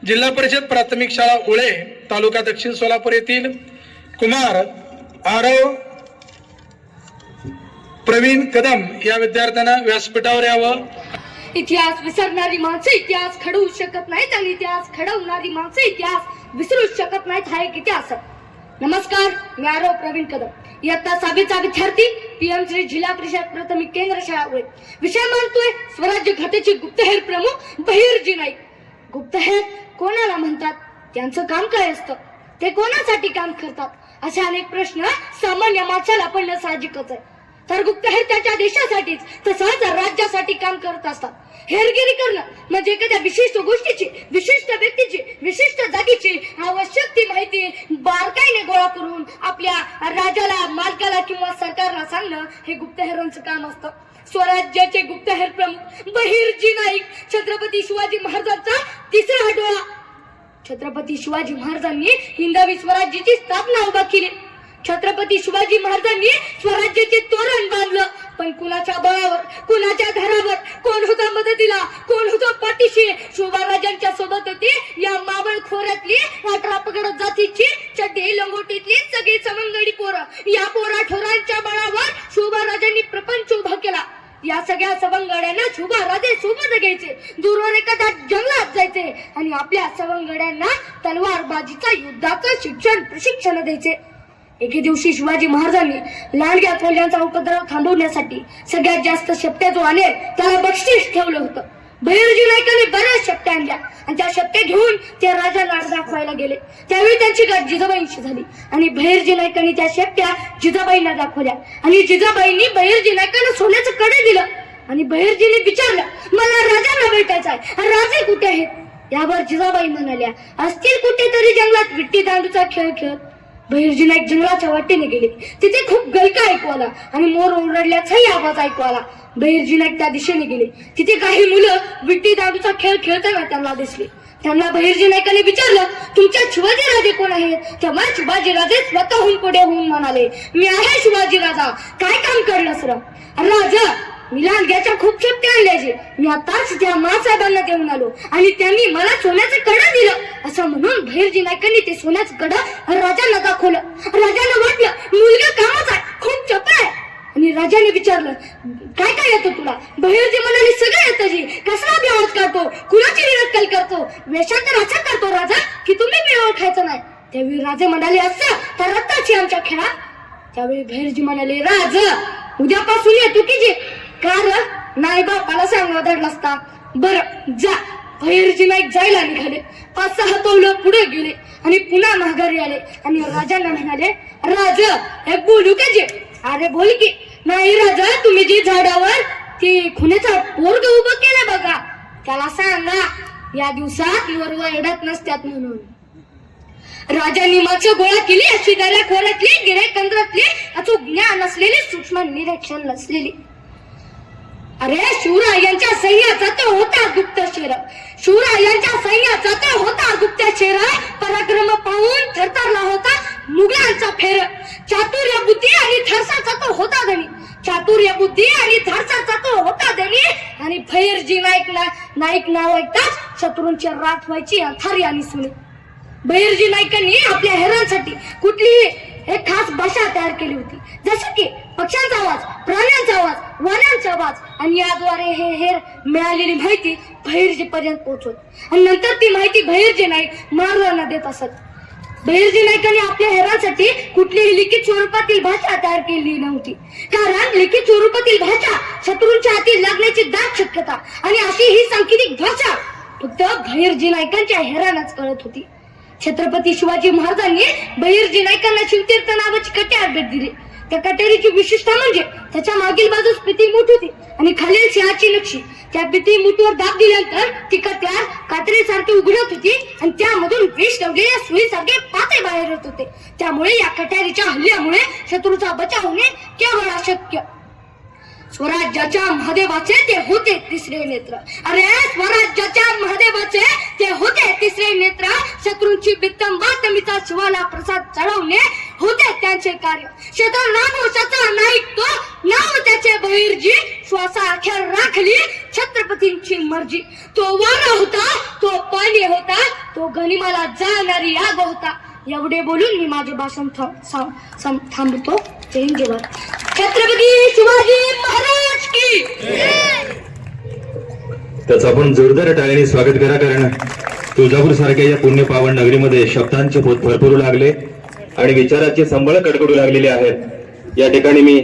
जिल्हा परिषद प्राथमिक शाळा उळे तालुका दक्षिण सोलापूर येथील कुमार आरव प्रवीण कदम या विद्यार्थ्यांना व्यासपीठावर यावं. इतिहास विसरणारी माणसं इतिहास घडवू शकत नाहीत आणि इतिहास घडवणारी माणसं इतिहास विसरू शकत नाहीत हा एक इतिहास. नमस्कार, मी आरव प्रवीण कदम, इयत्ता 6वीचा विद्यार्थी, PM श्री जिल्हा परिषद प्राथमिक केंद्र शाळा उळे. विषय मांडतोय स्वराज्य खात्याचे गुप्तहेर प्रमुख बहिर्जी नाईक. गुप्तहेर कोणाला म्हणतात, त्यांचं काम काय असतं, ते कोणासाठी काम करतात, असे अनेक प्रश्न सामान्य माणसाला पडणं साहजिकच आहे. तर गुप्तहेर त्याच्या देशासाठीच तसंच राज्यासाठी काम करत असतात. हेरगिरी करणं म्हणजे एखाद्या विशिष्ट गोष्टीची, विशिष्ट व्यक्तीची, विशिष्ट जागेची आवश्यक ती माहिती बारकाईने गोळा करून आपल्या राजाला, मालकाला किंवा सरकारला सांगणं हे गुप्तहेरांचं काम असतं. स्वराज्याचे गुप्तहेर प्रमुख बहिर्जी नाईक छत्रपती शिवाजी महाराजांचा तिसरा डोळा. छत्रपती शिवाजी महाराजांनी हिंदवी स्वराज्याची स्थापना उभा केली. छत्रपती शिवाजी महाराजांनी स्वराज्याचे तोरण बांधलं, पण कुणाच्या बळावर, कुणाच्या धरावर, कोण होता मदतीला, कोण होता पाठीशी. शिवराजांच्या सोबत होती या मावळ खोऱ्यातली 18 पगड जातीची चड्डी लंगोटीतली सगळी सवंगडी पोरं. या पोरा ठोरांच्या बळावर शिवराजांनी प्रपंच उभा केला. या सगळ्या सवंगड्यांना शिवराजे सोबत घ्यायचे, दूरवर एखाद्या जंगलात जायचे आणि आपल्या सवंगड्यांना तलवारबाजीचा, युद्धाचं प्रशिक्षण द्यायचे. एके दिवशी शिवाजी महाराजांनी लांडग्या कोल्ह्यांचा उपद्रव थांबवण्यासाठी सगळ्यात जास्त शेपट्या जो आणेल त्याला बक्षीस ठेवलं होतं. बहिर्जी नाईकांनी बऱ्याच शेपट्या आणल्या आणि त्या शेपट्या घेऊन ते राजाला दाखवायला गेले. त्यावेळी त्यांची गाठ जिजाबाईंशी झाली आणि बहिर्जी नाईकांनी त्या शेपट्या जिजाबाईंना दाखवल्या आणि जिजाबाईंनी बहिर्जी नाईकांना सोन्याचं कडे दिलं आणि बहिर्जीने विचारलं, मला राजाला भेटायचं आहे, राजे कुठे आहेत? यावर जिजाबाई म्हणाल्या, असतील कुठेतरी जंगलात विट्टी दांडूचा खेळ खेळत. बहिर्जी नाईक जंगलाच्या वाटेने गेले. तिथे खूप गलका ऐकू आला आणि मोर ओरडल्याचाही आवाज ऐकू आला. बहिर्जी नाईक त्या दिशेने गेले. तिथे काही मुलं विट्टी दांडूचा खेळ खेळताना त्यांना दिसले. त्यांना बहिर्जी नाईकांनी विचारलं, तुमच्या शिवाजी राजे कोण आहेत? तेव्हा शिवाजी राजे स्वतःहून पुढे होऊन म्हणाले, मी आहे शिवाजी राजा, काय काम करणं सर? राजा, मी लांडग्याच्या खूप शेपट्या आणल्याचे, मी आताच त्या मासाहेबांना देऊन आलो आणि त्यांनी मला सोन्याचं कडं दिलं. असं म्हणून बहिर्जी नाईकांनी ते सोन्याचं कडं राजांना दाखवलं. राजांना वाटलं मुलगा कामाचा, खूप चपळ आहे. आणि राजाने विचारलं, काय काय येतं तुला? बहिर्जी म्हणाले, सगळं येतं जी. कसा बी आवाज काढतो, कुणाची नक्कल करतो, वेषांतर असं करतो राजा की तुम्ही मी ओळखायचं नाही. त्यावेळी राजे म्हणाले, असं तर रक्ताची आमच्या खेळा. त्यावेळी बहिर्जी म्हणाले, राजा उद्यापासून येतो की जे कारण नाही बापाला सांगा धडला असता. बरं जा. बहिर्जी नाईक जायला निघाले. 5-6 पावलं पुढे गेले आणि पुन्हा माघारी आले आणि राजांना म्हणाले, राजा हे बोलू का जे? अरे बोल की. नाही राजा, तुम्ही जी झाडावर ती खुनेचा पोरग उभं केलं बघा, त्याला सांगा या दिवसात वरवा एडत नसत्यात म्हणून. राजांनी मागचं गोळा केली अशी त्याला खोऱ्यातली, गिरेकंद्रातली अचूक ज्ञान असलेली, सूक्ष्म निरीक्षण नसलेली. अरे शिवरायांच्या सैन्याचा तो होता गुप्तचर, शिवरायांच्या सैन्याचा तो होता गुप्तचर. पराक्रम पाहून थरथरला होता मुघलांचा फेर. चातुर्य बुद्धी आणि थारसाचा तो होता धनी, चातुर्य बुद्धी आणि थारसाचा तो होता धनी. आणि बहिर्जी नाईक नाव ऐकताच शत्रूंची रात व्हायची थारी आणि सुनी. बहिर्जी नाईकांनी आपल्या हेरांसाठी कुठलीही एक खास भाषा तयार केली होती, जसं की पक्ष्यांचा आवाज, प्राण्यांचा आवाज, वाण्यांचा आवाज. आणि याद्वारे हे हेर मिळालेली माहिती बहिर्जी पर्यंत पोहोचवत आणि नंतर ती माहिती बहिर्जी नाईक महाराजांना देत असत. बहिर्जी नाईकांनी आपल्या हेरांसाठी कुठलीही लिखित स्वरूपातील भाषा तयार केली नव्हती, कारण लिखित स्वरूपातील भाषा शत्रूंच्या हाती लागण्याची दाट शक्यता आणि अशी ही सांकेतिक भाषा फक्त बहिर्जी नाईकांच्या हेरांनाच कळत होती. छत्रपती शिवाजी महाराजांनी बहिर्जी नाईकांना शिवतीर्थ नावाची कट्यार भेट दिली. त्या कट्यारीची विशेषता म्हणजे त्याच्या मागील बाजूस पितीमूठ होती आणि खालील सिंहाची नक्षी. त्या पितीमूठवर दाब दिल्यानंतर ती कट्यार कात्रीसारखी उघडत होती आणि त्यामधून विष ठेवलेल्या सुईसारखे पाते बाहेर येत होते. त्यामुळे या कट्यारीच्या हल्ल्यामुळे शत्रूचा बचाव होणे केवळ अशक्य. स्वराज्याच्या महादेवाचे ते होते तिसरे नेत्र. अरे स्वराज्याच्या महादेवाचे ते होते तिसरे नेत्र. शत्रूंची बित्तम बातमीचा शिवाला प्रसाद चढवणे होते त्यांचे कार्य. शत्रू नामोशाचा नाईक तो, नाव त्याचे बहिर्जी. श्वासा अखेर राखली छत्रपतींची मर्जी. तो वारा होता, तो पाणी होता, तो तो गनिमाला जाणारी आग होता. एवढे बोलून मी माझे भाषण थांबतो. जय हिंद, जय भारत. छत्रपती शिवाजी महाराज की. त्याचं आपण जोरदार टाळ्याने स्वागत करा, कारण तुळजापूर सारख्या या पुण्य पावन नगरीमध्ये शब्दांचे पोत भरपूर लागले आणि विचाराचे संबळ कडकडू लागलेले आहेत. या ठिकाणी मी